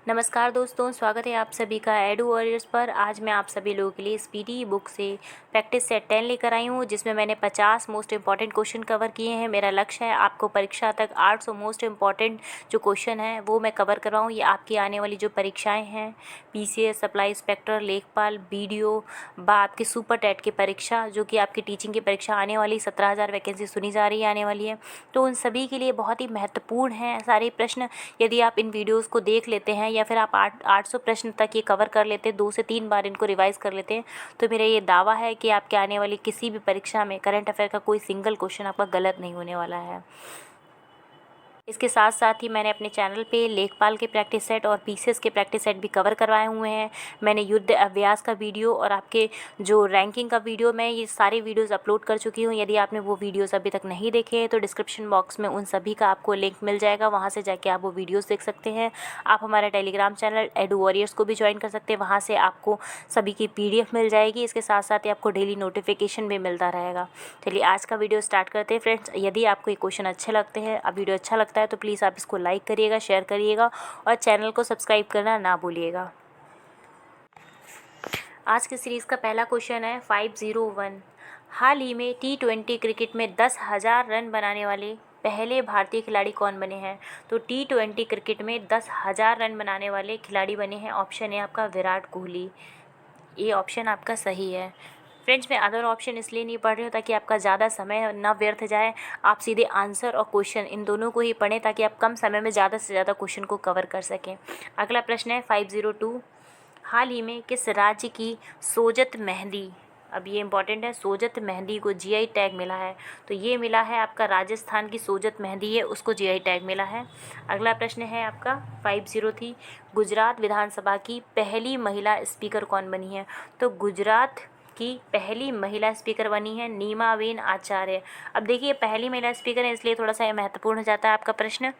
नमस्कार दोस्तों, स्वागत है आप सभी का एडू वॉरियर्स पर। आज मैं आप सभी लोगों के लिए स्पीडी बुक से प्रैक्टिस सेट 10 लेकर आई हूँ, जिसमें मैंने 50 मोस्ट इंपॉर्टेंट क्वेश्चन कवर किए हैं। मेरा लक्ष्य है आपको परीक्षा तक 800 मोस्ट इंपॉर्टेंट जो क्वेश्चन हैं वो मैं कवर करवाऊँ। ये आपकी आने वाली जो परीक्षाएँ हैं, पीसीएस, सप्लाई इंस्पेक्टर, लेखपाल, बीडीओ आपकी सुपर टेट की परीक्षा, जो कि आपकी टीचिंग की परीक्षा आने वाली 17,000 वैकेंसी सुनी जा रही है आने वाली है, तो उन सभी के लिए बहुत ही महत्वपूर्ण हैं सारे प्रश्न। यदि आप इन वीडियोज़ को देख लेते हैं या फिर आप 800 प्रश्न तक ये कवर कर लेते हैं, 2 से 3 बार इनको रिवाइज़ कर लेते हैं, तो मेरा ये दावा है कि आपके आने वाली किसी भी परीक्षा में करंट अफेयर का कोई सिंगल क्वेश्चन आपका गलत नहीं होने वाला है। इसके साथ साथ ही मैंने अपने चैनल पे लेखपाल के प्रैक्टिस सेट और पीसीएस के प्रैक्टिस सेट भी कवर करवाए हुए हैं। मैंने युद्ध अभ्यास का वीडियो और आपके जो रैंकिंग का वीडियो, मैं ये सारे वीडियोस अपलोड कर चुकी हूँ। यदि आपने वो वीडियोस अभी तक नहीं देखे हैं तो डिस्क्रिप्शन बॉक्स में उन सभी का आपको लिंक मिल जाएगा, वहाँ से जाके आप वो वीडियोज़ देख सकते हैं। आप हमारा टेलीग्राम चैनल एडू वॉरियर्स को भी ज्वाइन कर सकते हैं, वहाँ से आपको सभी की PDF मिल जाएगी। इसके साथ साथ ही आपको डेली नोटिफिकेशन भी मिलता रहेगा। चलिए आज का वीडियो स्टार्ट करते हैं फ्रेंड्स। यदि आपको ये क्वेश्चन अच्छे लगते हैं, अब वीडियो अच्छा लगता है तो प्लीज़ आप इसको लाइक करिएगा, शेयर करिएगा और चैनल को सब्सक्राइब करना ना भूलिएगा। आज की सीरीज़ का पहला क्वेश्चन है 501। हाल ही में T20 क्रिकेट में 10,000 रन बनाने वाले पहले भारतीय खिलाड़ी कौन बने हैं? तो T20 क्रिकेट में 10,000 रन बनाने वाले खिलाड़ी बने हैं। ऑप्शन है आपका विराट कोहली। ये ऑप्शन आपका सही है। फ्रेंड्स, मैं अदर ऑप्शन इसलिए नहीं पढ़ रही हूँ ताकि आपका ज़्यादा समय ना व्यर्थ जाए। आप सीधे आंसर और क्वेश्चन इन दोनों को ही पढ़ें ताकि आप कम समय में ज़्यादा से ज़्यादा क्वेश्चन को कवर कर सकें। अगला प्रश्न है 502। हाल ही में किस राज्य की सोजत मेहंदी, अब ये इंपॉर्टेंट है, सोजत मेहंदी को GI टैग मिला है? तो ये मिला है आपका राजस्थान की सोजत मेहंदी है, उसको GI टैग मिला है। अगला प्रश्न है आपका 503। गुजरात विधानसभा की पहली महिला स्पीकर कौन बनी है? तो गुजरात की पहली महिला स्पीकर बनी है नीमाबेन आचार्य। अब देखिए, पहली महिला स्पीकर है इसलिए थोड़ा सा ये महत्वपूर्ण हो जाता है आपका प्रश्न,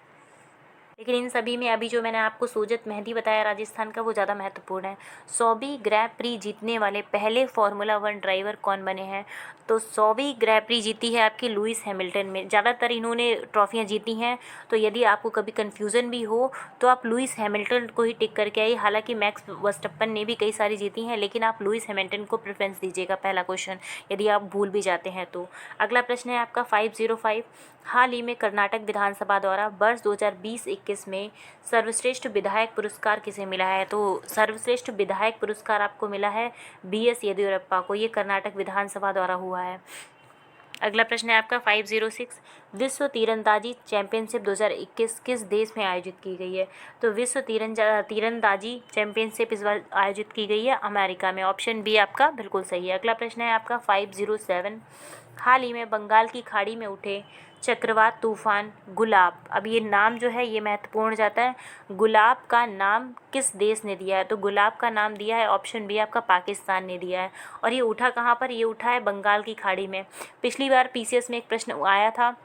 लेकिन इन सभी में अभी जो मैंने आपको सोजत मेहंदी बताया राजस्थान का, वो ज़्यादा महत्वपूर्ण है। 100वीं ग्रैंड प्री जीतने वाले पहले फार्मूला 1 ड्राइवर कौन बने हैं? तो 100वीं ग्रैंड प्री जीती है आपकी लुइस हैमिल्टन में। ज़्यादातर इन्होंने ट्रॉफियाँ जीती हैं, तो यदि आपको कभी कन्फ्यूज़न भी हो तो आप लुइस हैमिल्टन को ही टिक करके आइए। हालांकि मैक्स वर्स्टप्पन ने भी कई सारी जीती हैं, लेकिन आप लुइस हैमिल्टन को प्रेफरेंस दीजिएगा पहला क्वेश्चन, यदि आप भूल भी जाते हैं तो। अगला प्रश्न है आपका 505। हाल ही में कर्नाटक विधानसभा द्वारा वर्ष 2020-21 में सर्वश्रेष्ठ विधायक पुरस्कार किसे मिला है? तो सर्वश्रेष्ठ विधायक पुरस्कार आपको मिला है BS येदियुरप्पा को। ये कर्नाटक विधानसभा द्वारा हुआ है। अगला प्रश्न है आपका 506। विश्व तीरंदाजी चैंपियनशिप 2021 किस देश में आयोजित की गई है? तो विश्व तीरंदाजी चैंपियनशिप इस बार आयोजित की गई है अमेरिका में। ऑप्शन बी आपका बिल्कुल सही है। अगला प्रश्न है आपका 507। हाल ही में बंगाल की खाड़ी में उठे चक्रवात तूफान गुलाब, अब ये नाम जो है ये महत्वपूर्ण हो जाता है। गुलाब का नाम किस देश ने दिया है? तो गुलाब का नाम दिया है ऑप्शन बी आपका पाकिस्तान ने दिया है। और ये उठा कहाँ पर? ये उठा है बंगाल की खाड़ी में। पिछली बार PCS में एक प्रश्न आया था,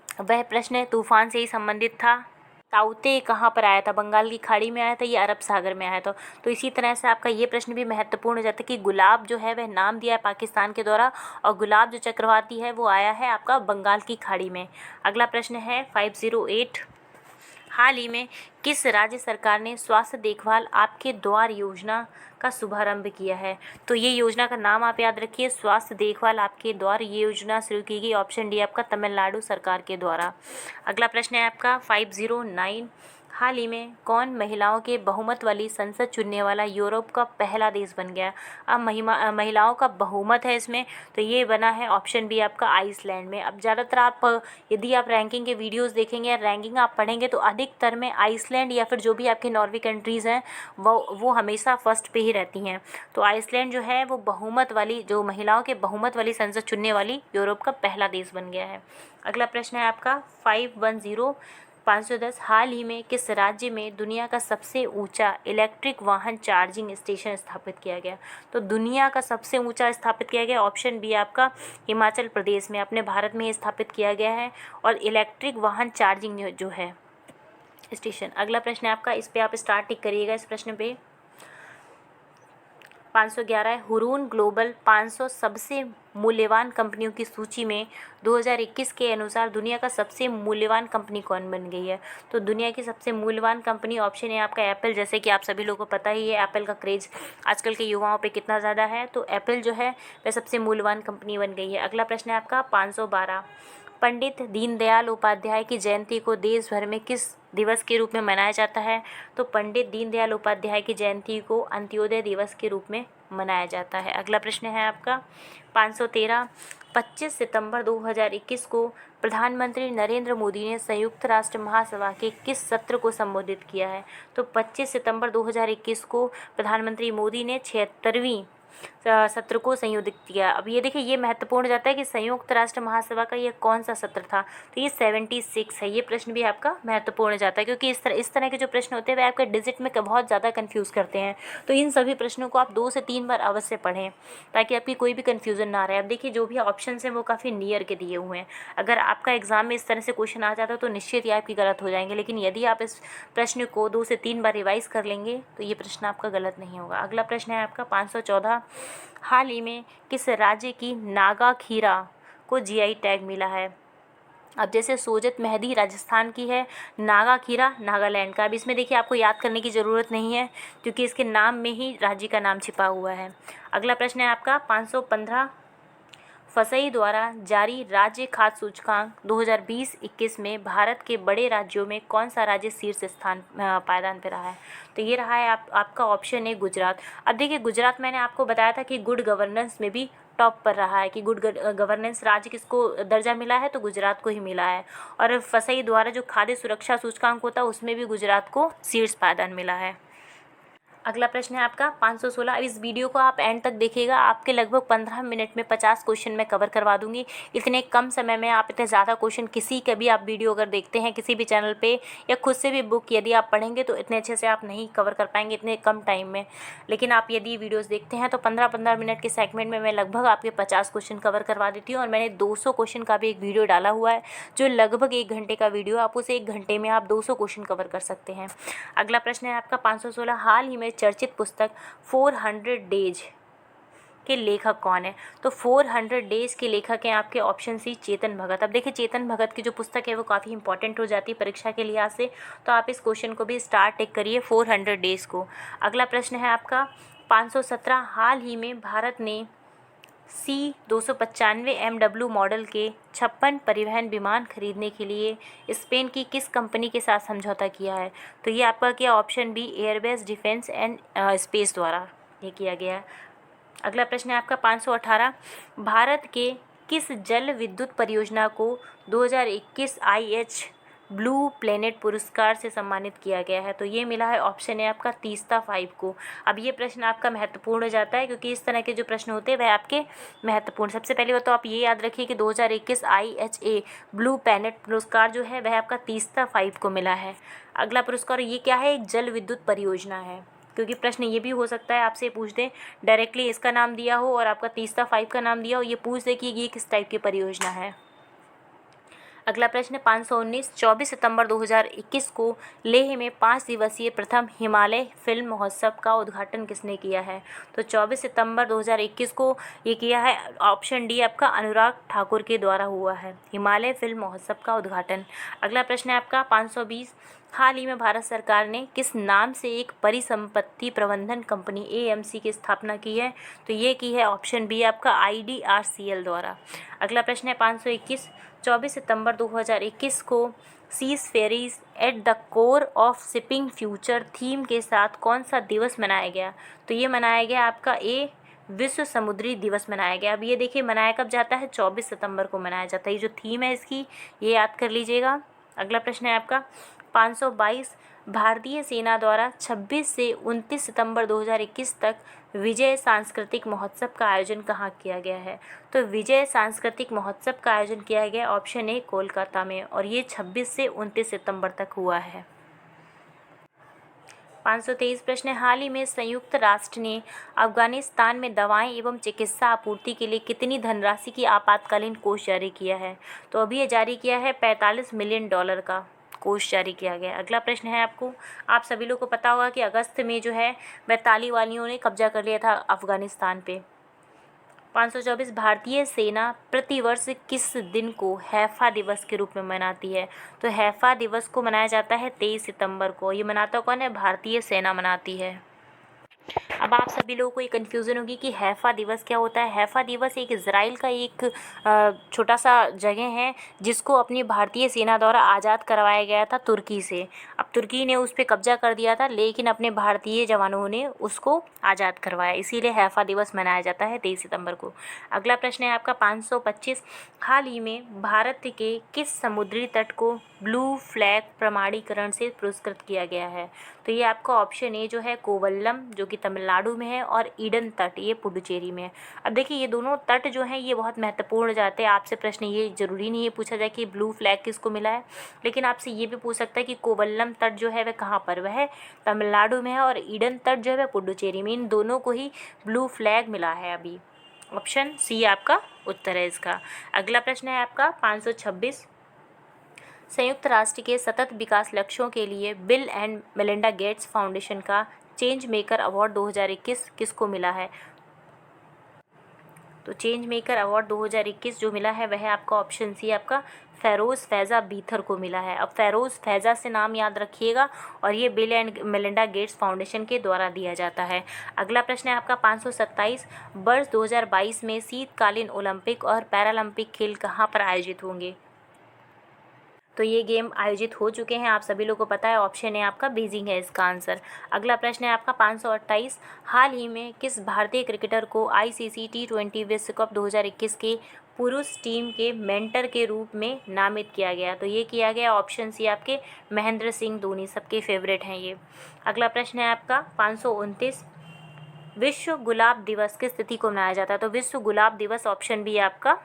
वह प्रश्न तूफान से ही संबंधित था। ताउते कहाँ पर आया था? बंगाल की खाड़ी में आया था, ये अरब सागर में आया था। तो इसी तरह से आपका ये प्रश्न भी महत्वपूर्ण हो जाता है कि गुलाब जो है वह नाम दिया है पाकिस्तान के द्वारा, और गुलाब जो चक्रवाती है वो आया है आपका बंगाल की खाड़ी में। अगला प्रश्न है 508। हाल ही में किस राज्य सरकार ने स्वास्थ्य देखभाल आपके द्वार योजना का शुभारंभ किया है? तो ये योजना का नाम आप याद रखिए, स्वास्थ्य देखभाल आपके द्वार, ये योजना शुरू की गई। ऑप्शन डी आपका तमिलनाडु सरकार के द्वारा। अगला प्रश्न है आपका 509। हाल ही में कौन महिलाओं के बहुमत वाली संसद चुनने वाला यूरोप का पहला देश बन गया? अब महिलाओं का बहुमत है इसमें, तो ये बना है ऑप्शन बी आपका आइसलैंड में। अब ज़्यादातर आप यदि आप रैंकिंग के वीडियोस देखेंगे या रैंकिंग आप पढ़ेंगे तो अधिकतर में आइसलैंड या फिर जो भी आपके नॉर्वे कंट्रीज़ हैं वो हमेशा फर्स्ट पे ही रहती हैं। तो आइसलैंड जो है वो बहुमत वाली, जो महिलाओं के बहुमत वाली संसद चुनने वाली यूरोप का पहला देश बन गया है। अगला प्रश्न है आपका 510। हाल ही में किस राज्य में दुनिया का सबसे ऊंचा इलेक्ट्रिक वाहन चार्जिंग स्टेशन स्थापित किया गया? तो दुनिया का सबसे ऊंचा स्थापित किया गया, ऑप्शन बी आपका हिमाचल प्रदेश में, अपने भारत में स्थापित किया गया है। और इलेक्ट्रिक वाहन चार्जिंग जो है स्टेशन। अगला प्रश्न है आपका, इस पे आप स्टार टिक करिएगा इस प्रश्न पे। 511 है हुरून ग्लोबल 500 सबसे मूल्यवान कंपनियों की सूची में 2021 के अनुसार दुनिया का सबसे मूल्यवान कंपनी कौन बन गई है। तो दुनिया की सबसे मूल्यवान कंपनी ऑप्शन है आपका एप्पल। जैसे कि आप सभी लोगों को पता ही है एप्पल का क्रेज़ आजकल के युवाओं पे कितना ज़्यादा है, तो एप्पल जो है वह सबसे मूल्यवान कंपनी बन गई है। अगला प्रश्न है आपका 512, पंडित दीनदयाल उपाध्याय की जयंती को देश भर में किस दिवस के रूप में मनाया जाता है। तो पंडित दीनदयाल उपाध्याय की जयंती को अंत्योदय दिवस के रूप में मनाया जाता है। अगला प्रश्न है आपका 513, 25 सितंबर 2021 को प्रधानमंत्री नरेंद्र मोदी ने संयुक्त राष्ट्र महासभा के किस सत्र को संबोधित किया है। तो 25 सितंबर 2021 को प्रधानमंत्री मोदी ने 76वीं सत्र को संयोजित किया। अब ये देखिए ये महत्वपूर्ण जाता है कि संयुक्त राष्ट्र महासभा का ये कौन सा सत्र था। तो ये 76 है। ये प्रश्न भी आपका महत्वपूर्ण जाता है क्योंकि इस तरह के जो प्रश्न होते हैं वे आपके डिजिट में बहुत ज़्यादा कंफ्यूज करते हैं। तो इन सभी प्रश्नों को आप 2 से 3 बार अवश्य पढ़ें ताकि आपकी कोई भी कन्फ्यूज़न ना रहे। अब देखिए जो भी ऑप्शन हैं वो काफ़ी नियर के दिए हुए हैं। अगर आपका एग्जाम में इस तरह से क्वेश्चन आ जाता है तो निश्चित ही आपकी गलत हो जाएंगे, लेकिन यदि आप इस प्रश्न को 2 से 3 बार रिवाइज कर लेंगे तो ये प्रश्न आपका गलत नहीं होगा। अगला प्रश्न है आपका 514, हाल ही में किस राज्य की नागा खीरा को जीआई टैग मिला है। अब जैसे सोजत मेहंदी राजस्थान की है, नागा खीरा नागालैंड का। अब इसमें देखिए आपको याद करने की ज़रूरत नहीं है क्योंकि इसके नाम में ही राज्य का नाम छिपा हुआ है। अगला प्रश्न है आपका 515, फसई द्वारा जारी राज्य खाद्य सूचकांक 2020-21 में भारत के बड़े राज्यों में कौन सा राज्य शीर्ष स्थान पायदान पर रहा है। तो ये रहा है आपका ऑप्शन है गुजरात। अब देखिए गुजरात मैंने आपको बताया था कि गुड गवर्नेंस में भी टॉप पर रहा है कि गुड गवर्नेंस राज्य किसको दर्जा मिला है, तो गुजरात को ही मिला है। और फसई द्वारा जो खाद्य सुरक्षा सूचकांक होता है उसमें भी गुजरात को शीर्ष पायदान मिला है। अगला प्रश्न है आपका 516। अब इस वीडियो को आप एंड तक देखिएगा, आपके लगभग 15 मिनट में 50 क्वेश्चन मैं कवर करवा दूंगी। इतने कम समय में आप इतने ज़्यादा क्वेश्चन किसी का भी आप वीडियो अगर देखते हैं किसी भी चैनल पे या खुद से भी बुक यदि आप पढ़ेंगे तो इतने अच्छे से आप नहीं कवर कर पाएंगे इतने कम टाइम में। लेकिन आप यदि वीडियोज़ देखते हैं तो 15-15 मिनट के सेगमेंट में मैं लगभग आपके 50 क्वेश्चन कवर करवा देती हूँ। और मैंने 200 क्वेश्चन का भी एक वीडियो डाला हुआ है जो लगभग 1 घंटे का वीडियो, आप उसे 1 घंटे में आप 200 क्वेश्चन कवर कर सकते हैं। अगला प्रश्न है आपका 516, हाल ही में चर्चित पुस्तक 400 डेज के लेखक कौन है। तो 400 डेज के लेखक हैं आपके ऑप्शन सी चेतन भगत। अब देखिए चेतन भगत की जो पुस्तक है वो काफ़ी इंपॉर्टेंट हो जाती है परीक्षा के लिहाज से, तो आप इस क्वेश्चन को भी स्टार टिक करिए 400 डेज को। अगला प्रश्न है आपका 517, हाल ही में भारत ने C-295 MW मॉडल के 56 परिवहन विमान खरीदने के लिए स्पेन की किस कंपनी के साथ समझौता किया है। तो ये आपका क्या option B Airbus defence and space द्वारा ये किया गया है। अगला प्रश्न है आपका 518, भारत के किस जल विद्युत परियोजना को 2021 IH ब्लू प्लेनेट पुरस्कार से सम्मानित किया गया है। तो ये मिला है ऑप्शन है आपका तीस्ता 5 को। अब ये प्रश्न आपका महत्वपूर्ण हो जाता है क्योंकि इस तरह के जो प्रश्न होते हैं वह आपके महत्वपूर्ण। सबसे पहले वो तो आप ये याद रखिए कि 2021 IHA ब्लू प्लेनेट पुरस्कार जो है वह आपका तीस्ता 5 को मिला है। अगला पुरस्कार ये क्या है, एक जल विद्युत परियोजना है, क्योंकि प्रश्न ये भी हो सकता है आपसे पूछ दें डायरेक्टली इसका नाम दिया हो और आपका तीस्ता 5 का नाम दिया हो, ये पूछ दे कि ये किस टाइप की परियोजना है। अगला प्रश्न 519, 24 सितंबर 2021 को लेह में 5 दिवसीय प्रथम हिमालय फिल्म महोत्सव का उद्घाटन किसने किया है। तो 24 सितंबर 2021 को ये किया है ऑप्शन डी आपका अनुराग ठाकुर के द्वारा हुआ है हिमालय फिल्म महोत्सव का उद्घाटन। अगला प्रश्न है आपका 520, हाल ही में भारत सरकार ने किस नाम से एक परिसंपत्ति प्रबंधन कंपनी AMC की स्थापना की है। तो ये की है ऑप्शन बी आपका IDRCL द्वारा। अगला प्रश्न है 521, 24 सितंबर 2021 को seafarers at the core of shipping future theme के साथ कौन सा दिवस मनाया गया। तो ये मनाया गया आपका विश्व समुद्री दिवस मनाया गया। अब ये देखिए मनाया कब जाता है, 24 सितंबर को मनाया जाता है। ये जो थीम है इसकी ये याद कर लीजिएगा। अगला प्रश्न है आपका 522, भारतीय सेना द्वारा 26 से 29 सितंबर 2021 तक विजय सांस्कृतिक महोत्सव का आयोजन कहाँ किया गया है। तो विजय सांस्कृतिक महोत्सव का आयोजन किया गया ऑप्शन ए कोलकाता में, और ये 26 से 29 सितंबर तक हुआ है। 523 प्रश्न, हाल ही में संयुक्त राष्ट्र ने अफगानिस्तान में दवाएं एवं चिकित्सा आपूर्ति के लिए कितनी धनराशि की आपातकालीन कोष जारी किया है। तो अभी ये जारी किया है $45 मिलियन का कोष जारी किया गया। अगला प्रश्न है आपको, आप सभी लोग को पता होगा कि अगस्त में जो है वह तालिबानियों ने कब्जा कर लिया था अफगानिस्तान पे। 524 भारतीय सेना प्रतिवर्ष किस दिन को हैफा दिवस के रूप में मनाती है? तो हैफा दिवस को मनाया जाता है 23 सितंबर को। ये मनाता कौन है? भारतीय सेना मनाती है। अब आप सभी लोगों को ये कन्फ्यूज़न होगी कि हैफा दिवस क्या होता है। हैफा दिवस एक इज़राइल का एक छोटा सा जगह है जिसको अपनी भारतीय सेना द्वारा आज़ाद करवाया गया था तुर्की से। अब तुर्की ने उस पर कब्जा कर दिया था, लेकिन अपने भारतीय जवानों ने उसको आज़ाद करवाया, इसीलिए हैफा दिवस मनाया जाता है 23 सितंबर को। अगला प्रश्न है आपका 525, हाल ही में भारत के किस समुद्री तट को ब्लू फ्लैग प्रमाणीकरण से पुरस्कृत किया गया है? तो ये आपका ऑप्शन ए जो है कोवल्लम, जो कि तमिलनाडु में है, और ईडन तट, ये पुडुचेरी में है। अब देखिए ये दोनों तट जो हैं ये बहुत महत्वपूर्ण जाते हैं। आपसे प्रश्न ये ज़रूरी नहीं है पूछा जाए कि ब्लू फ्लैग किसको मिला है, लेकिन आपसे ये भी पूछ सकता है कि कोवल्लम तट जो है वह कहाँ पर, वह तमिलनाडु में है, और ईडन तट जो है वह पुडुचेरी में। इन दोनों को ही ब्लू फ्लैग मिला है अभी। ऑप्शन सी आपका उत्तर है इसका। अगला प्रश्न है आपका 526, संयुक्त राष्ट्र के सतत विकास लक्ष्यों के लिए bill and Melinda Gates foundation का चेंज मेकर अवार्ड 2021 किसको मिला है? तो चेंज मेकर अवार्ड 2021 जो मिला है वह आपका ऑप्शन सी आपका फेरोज़ फैज़ा बीथर को मिला है। अब फेरोज़ फैज़ा से नाम याद रखिएगा, और ये bill and Melinda Gates foundation के द्वारा दिया जाता है। अगला प्रश्न है आपका 527, वर्ष 2022 में शीतकालीन ओलंपिक और पैरालंपिक खेल कहाँ पर आयोजित होंगे? तो ये गेम आयोजित हो चुके हैं, आप सभी लोगों को पता है। ऑप्शन है आपका बीजिंग है इसका आंसर। अगला प्रश्न है आपका 528, हाल ही में किस भारतीय क्रिकेटर को आईसीसी T20 विश्व कप 2021 के पुरुष टीम के मेंटर के रूप में नामित किया गया? तो ये किया गया ऑप्शन सी आपके महेंद्र सिंह धोनी, सबके फेवरेट हैं ये। अगला प्रश्न है आपका 529, विश्व गुलाब दिवस किस तिथि को मनाया जाता है? तो विश्व गुलाब दिवस ऑप्शन बी आपका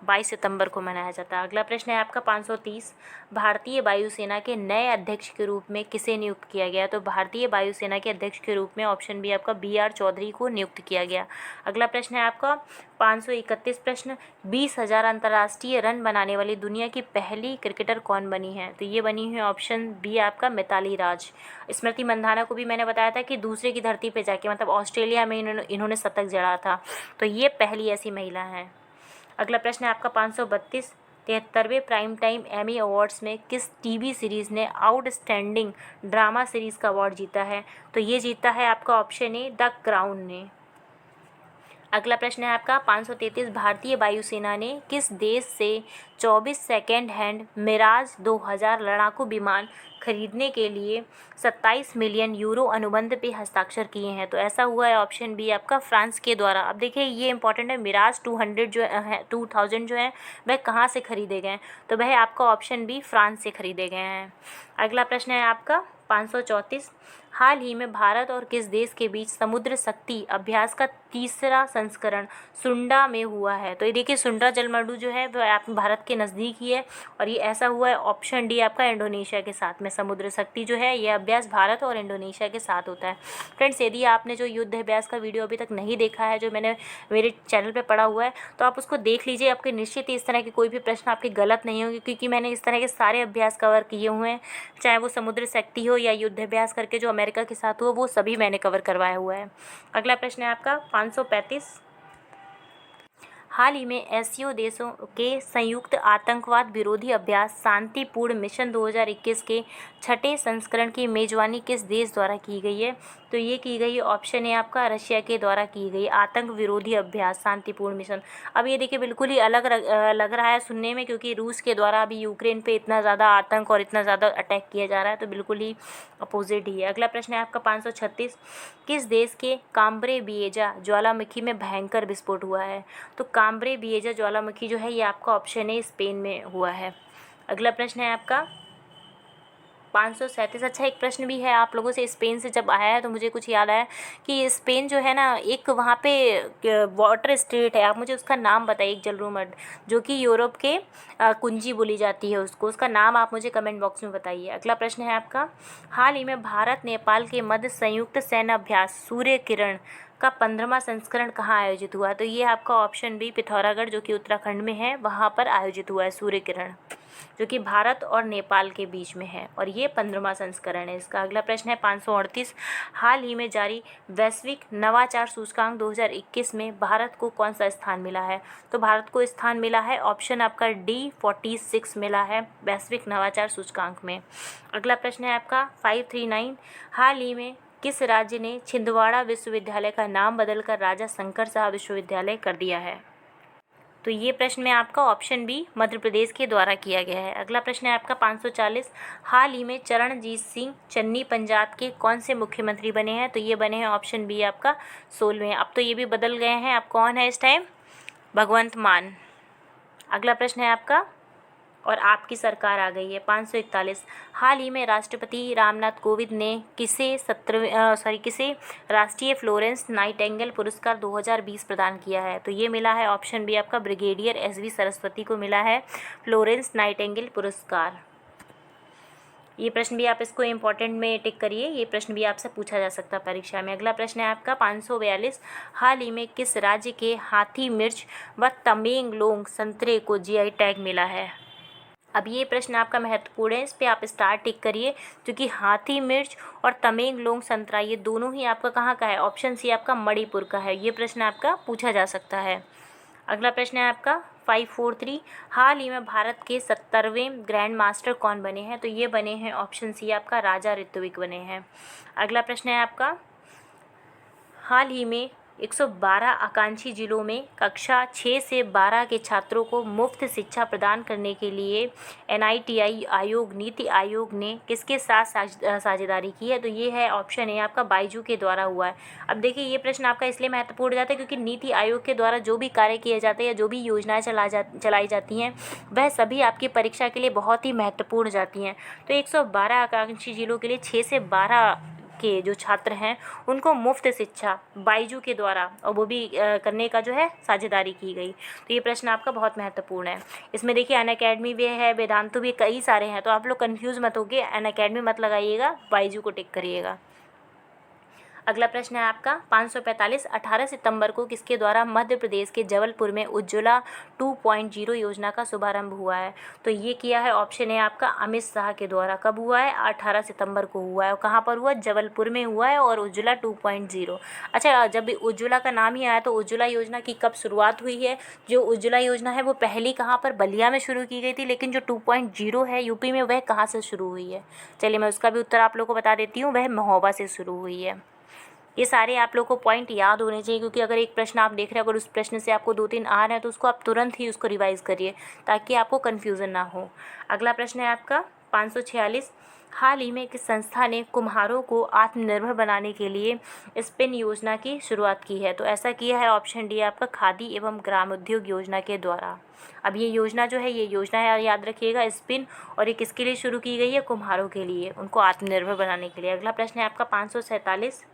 22 सितंबर को मनाया जाता है। अगला प्रश्न है आपका 530, भारतीय वायुसेना के नए अध्यक्ष के रूप में किसे नियुक्त किया गया? तो भारतीय वायुसेना के अध्यक्ष के रूप में ऑप्शन बी आपका BR चौधरी को नियुक्त किया गया। अगला प्रश्न है आपका 531 प्रश्न, 20,000 अंतर्राष्ट्रीय रन बनाने वाली दुनिया की पहली क्रिकेटर कौन बनी है? तो ये बनी हुई ऑप्शन बी आपका मिताली राज। स्मृति मंधाना को भी मैंने बताया था कि दूसरे की धरती पर जाके, मतलब ऑस्ट्रेलिया में इन्होंने शतक जड़ा था, तो ये पहली ऐसी महिला हैं। अगला प्रश्न है आपका 532, 73वें प्राइम टाइम एमी अवार्ड्स में किस टीवी सीरीज़ ने आउटस्टैंडिंग ड्रामा सीरीज़ का अवार्ड जीता है? तो ये जीता है आपका ऑप्शन ए द क्राउन ने। अगला प्रश्न है आपका 533, भारतीय वायुसेना ने किस देश से 24 सेकेंड हैंड मिराज 2000 लड़ाकू विमान खरीदने के लिए 27 मिलियन यूरो अनुबंध पे हस्ताक्षर किए हैं? तो ऐसा हुआ है ऑप्शन बी आपका फ्रांस के द्वारा। अब देखिए ये इंपॉर्टेंट है, मिराज 200 जो है 2000 जो है वह कहाँ से खरीदे गए हैं? तो वह आपका ऑप्शन बी फ्रांस से खरीदे गए हैं। अगला प्रश्न है आपका 534, हाल ही में भारत और किस देश के बीच समुद्र शक्ति अभ्यास का तीसरा संस्करण सुंडा में हुआ है? तो ये देखिए सुंडा जलमर्दू जो है वह आप भारत के नज़दीक ही है, और ये ऐसा हुआ है ऑप्शन डी आपका इंडोनेशिया के साथ में। समुद्र शक्ति जो है यह अभ्यास भारत और इंडोनेशिया के साथ होता है। फ्रेंड्स, यदि आपने जो युद्ध अभ्यास का वीडियो अभी तक नहीं देखा है, जो मैंने मेरे चैनल पर पड़ा हुआ है, तो आप उसको देख लीजिए। आपके निश्चित ही इस तरह के कोई भी प्रश्न आपके गलत नहीं होंगे, क्योंकि मैंने इस तरह के सारे अभ्यास कवर किए हुए हैं, चाहे वो समुद्र शक्ति हो या युद्ध अभ्यास करके जो अमेरिका के साथ हुआ, वो सभी मैंने कवर करवाया हुआ है। अगला प्रश्न है आपका 535, हाल ही में एससीओ देशों के संयुक्त आतंकवाद विरोधी अभ्यास शांतिपूर्ण मिशन 2021 के छठे संस्करण की मेजबानी किस देश द्वारा की गई है? तो ये की गई ऑप्शन है आपका रशिया के द्वारा की गई आतंक विरोधी अभ्यास शांतिपूर्ण मिशन। अब ये देखिए बिल्कुल ही अलग लग रहा है सुनने में, क्योंकि रूस के द्वारा अभी यूक्रेन पे इतना ज़्यादा आतंक और इतना ज़्यादा अटैक किया जा रहा है, तो बिल्कुल ही अपोजिट ही है। अगला प्रश्न है आपका 536, किस देश के काम्ब्रे बिएजा ज्वालामुखी में भयंकर विस्फोट हुआ है? तो काम्ब्रे बिएजा ज्वालामुखी जो है ये आपका ऑप्शन है स्पेन में हुआ है। अगला प्रश्न है आपका 537। अच्छा, एक प्रश्न भी है आप लोगों से, स्पेन से जब आया है तो मुझे कुछ याद आया कि स्पेन जो है ना, एक वहाँ पे वाटर स्टेट है, आप मुझे उसका नाम बताइए, एक जलरोमर्द, जो कि यूरोप के कुंजी बोली जाती है उसका नाम आप मुझे कमेंट बॉक्स में बताइए। अगला प्रश्न है आपका, हाल ही में भारत नेपाल के मध्य संयुक्त सैन्य अभ्यास सूर्य किरण का 15वां संस्करण कहाँ आयोजित हुआ? तो ये आपका ऑप्शन बी पिथौरागढ़, जो कि उत्तराखंड में है, वहाँ पर आयोजित हुआ है सूर्य किरण। जो कि भारत और नेपाल के बीच में है, और ये 15वां संस्करण है इसका। अगला प्रश्न है 538, हाल ही में जारी वैश्विक नवाचार सूचकांक 2021 में भारत को कौन सा स्थान मिला है? तो भारत को स्थान मिला है ऑप्शन आपका डी 46 मिला है वैश्विक नवाचार सूचकांक में। अगला प्रश्न है आपका 539, हाल ही में किस राज्य ने छिंदवाड़ा विश्वविद्यालय का नाम बदलकर राजा शंकर शाह विश्वविद्यालय कर दिया है? तो ये प्रश्न में आपका ऑप्शन बी मध्य प्रदेश के द्वारा किया गया है। अगला प्रश्न है आपका 540, हाल ही में चरणजीत सिंह चन्नी पंजाब के कौन से मुख्यमंत्री बने हैं? तो ये बने हैं ऑप्शन बी आपका 16वें। अब तो ये भी बदल गए हैं, अब कौन है इस टाइम? भगवंत मान। अगला प्रश्न है आपका, और आपकी सरकार आ गई है, 541, हाल ही में राष्ट्रपति रामनाथ कोविंद ने किसे राष्ट्रीय फ्लोरेंस नाइटिंगेल पुरस्कार 2020 प्रदान किया है? तो ये मिला है ऑप्शन बी आपका ब्रिगेडियर एस.वी. सरस्वती को मिला है फ्लोरेंस नाइटिंगेल पुरस्कार। ये प्रश्न भी आप इसको इम्पोर्टेंट में टिक करिए, ये प्रश्न भी आपसे पूछा जा सकता है परीक्षा में। अगला प्रश्न है आपका 542, हाल ही में किस राज्य के हाथी मिर्च व तमेंगलोंग संतरे को जीआई टैग मिला है? अब ये प्रश्न आपका महत्वपूर्ण है, इस पे आप स्टार टिक करिए, क्योंकि हाथी मिर्च और तमेंगलोंग संतरा ये दोनों ही आपका कहाँ का है? ऑप्शन सी आपका मणिपुर का है। ये प्रश्न आपका पूछा जा सकता है। अगला प्रश्न है आपका 543, हाल ही में भारत के 70वें ग्रैंड मास्टर कौन बने हैं? तो ये बने हैं ऑप्शन सी आपका राजा ऋत्विक बने हैं। अगला प्रश्न है आपका, हाल ही में 112 आकांक्षी जिलों में कक्षा 6 से 12 के छात्रों को मुफ्त शिक्षा प्रदान करने के लिए NITI आयोग नीति आयोग ने किसके साथ साझेदारी की है? तो ये है ऑप्शन है आपका बायजू के द्वारा हुआ है। अब देखिए ये प्रश्न आपका इसलिए महत्वपूर्ण हो जाता है क्योंकि नीति आयोग के द्वारा जो भी कार्य किए जाते हैं या जो भी योजनाएं चलाई जाती हैं वह सभी आपकी परीक्षा के लिए बहुत ही महत्वपूर्ण जाती हैं। तो 112 आकांक्षी जिलों के लिए 6 से 12 के जो छात्र हैं उनको मुफ्त शिक्षा बायजू के द्वारा, और वो भी करने का जो है साझेदारी की गई। तो ये प्रश्न आपका बहुत महत्वपूर्ण है। इसमें देखिए अनअकैडमी भी है, वेदांतु भी, कई सारे हैं, तो आप लोग कंफ्यूज मत होगे, अनअकैडमी मत लगाइएगा, बायजू को टिक करिएगा। अगला प्रश्न है आपका 545, 18 सितंबर को किसके द्वारा मध्य प्रदेश के जबलपुर में उज्ज्वला 2.0 योजना का शुभारंभ हुआ है? तो ये किया है ऑप्शन है आपका अमित शाह के द्वारा। कब हुआ है? 18 सितंबर को हुआ है, और कहाँ पर हुआ? जबलपुर में हुआ है, और उज्ज्वला 2.0। अच्छा, जब उज्ज्वला का नाम ही आया तो उज्ज्वला योजना की कब शुरुआत हुई है? जो उज्ज्वला योजना है वो पहली कहाँ पर? बलिया में शुरू की गई थी, लेकिन जो 2.0 है यूपी में वह कहाँ से शुरू हुई है? चलिए मैं उसका भी उत्तर आप लोग को बता देती हूँ, वह महोबा से शुरू हुई है। ये सारे आप लोग को पॉइंट याद होने चाहिए, क्योंकि अगर एक प्रश्न आप देख रहे हैं, अगर उस प्रश्न से आपको 2-3 आ रहे हैं तो उसको आप तुरंत ही उसको रिवाइज करिए ताकि आपको कन्फ्यूज़न ना हो। अगला प्रश्न है आपका 546, हाल ही में किस संस्था ने कुम्हारों को आत्मनिर्भर बनाने के लिए स्पिन योजना की शुरुआत की है? तो ऐसा किया है ऑप्शन डी आपका खादी एवं ग्रामोद्योग योजना के द्वारा। अब ये योजना जो है, ये योजना है याद रखिएगा स्पिन, और ये किसके लिए शुरू की गई है? कुम्हारों के लिए, उनको आत्मनिर्भर बनाने के लिए। अगला प्रश्न है आपका 547,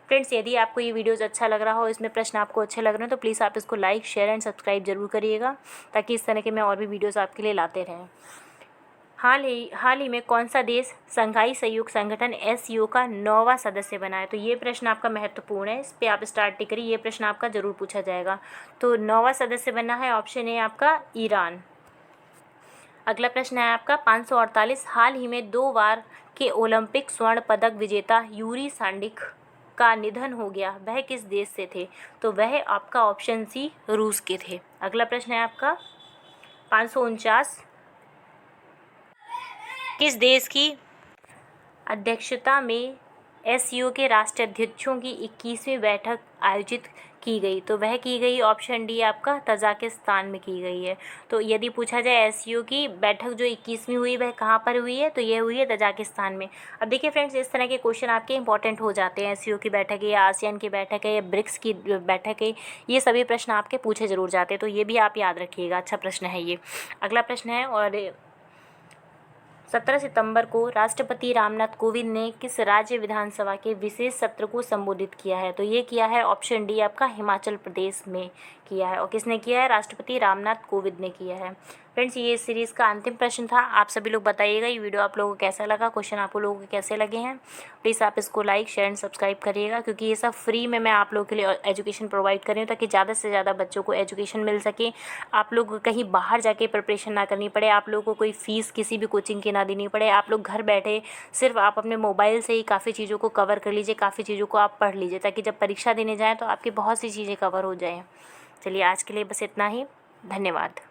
फ्रेंड्स यदि आपको ये वीडियोज़ अच्छा लग रहा हो, इसमें प्रश्न आपको अच्छे लग रहे हैं, तो प्लीज़ आप इसको लाइक, शेयर एंड सब्सक्राइब जरूर करिएगा, ताकि इस तरह के मैं और भी वीडियोज़ आपके लिए लाते रहें। हाल ही में कौन सा देश संघाई सहयोग संगठन SCO का 9वां सदस्य बना है? तो ये प्रश्न आपका महत्वपूर्ण है, इस पर आप स्टार्ट टिक करिए, ये प्रश्न आपका ज़रूर पूछा जाएगा। तो 9वां सदस्य बना है ऑप्शन है आपका ईरान। अगला प्रश्न है आपका 548, हाल ही में 2 बार के ओलंपिक स्वर्ण पदक विजेता यूरी सांडिक का निधन हो गया, वह किस देश से थे? तो वह आपका ऑप्शन सी रूस के थे। अगला प्रश्न है आपका 549, किस देश की अध्यक्षता में SCO के राष्ट्राध्यक्षों की 21वीं बैठक आयोजित की गई? तो वह की गई ऑप्शन डी आपका तजाकिस्तान में की गई है। तो यदि पूछा जाए SCO की बैठक जो 21वीं हुई वह कहाँ पर हुई है? तो यह हुई है तजाकिस्तान में। अब देखिए फ्रेंड्स, इस तरह के क्वेश्चन आपके इंपॉर्टेंट हो जाते हैं। SCO की बैठक है, या आसियान की बैठक है, या ब्रिक्स की बैठक है, ये सभी प्रश्न आपके पूछे जरूर जाते हैं, तो ये भी आप याद रखिएगा, अच्छा प्रश्न है ये। अगला प्रश्न है, और 17 सितंबर को राष्ट्रपति रामनाथ कोविंद ने किस राज्य विधानसभा के विशेष सत्र को संबोधित किया है? तो ये किया है ऑप्शन डी आपका हिमाचल प्रदेश में किया है और किसने किया है, राष्ट्रपति रामनाथ कोविंद ने किया है। फ्रेंड्स, ये इस सीरीज़ का अंतिम प्रश्न था। आप सभी लोग बताइएगा ये वीडियो आप लोगों को कैसा लगा, क्वेश्चन आप लोगों को कैसे लगे हैं। प्लीज़ आप इसको लाइक, शेयर एंड सब्सक्राइब करिएगा, क्योंकि ये सब फ्री में मैं आप लोगों के लिए एजुकेशन प्रोवाइड कर रही हूँ, ताकि ज़्यादा से ज़्यादा बच्चों को एजुकेशन मिल सके। आप लोग को कहीं बाहर जाके प्रिपरेशन ना करनी पड़े, आप लोगों को कोई फ़ीस किसी भी कोचिंग की ना देनी पड़े। आप लोग घर बैठे सिर्फ आप अपने मोबाइल से ही काफ़ी चीज़ों को कवर कर लीजिए, काफ़ी चीज़ों को आप पढ़ लीजिए, ताकि जब परीक्षा देने जाएँ तो आपकी बहुत सी चीज़ें कवर हो जाएँ। चलिए, आज के लिए बस इतना ही। धन्यवाद।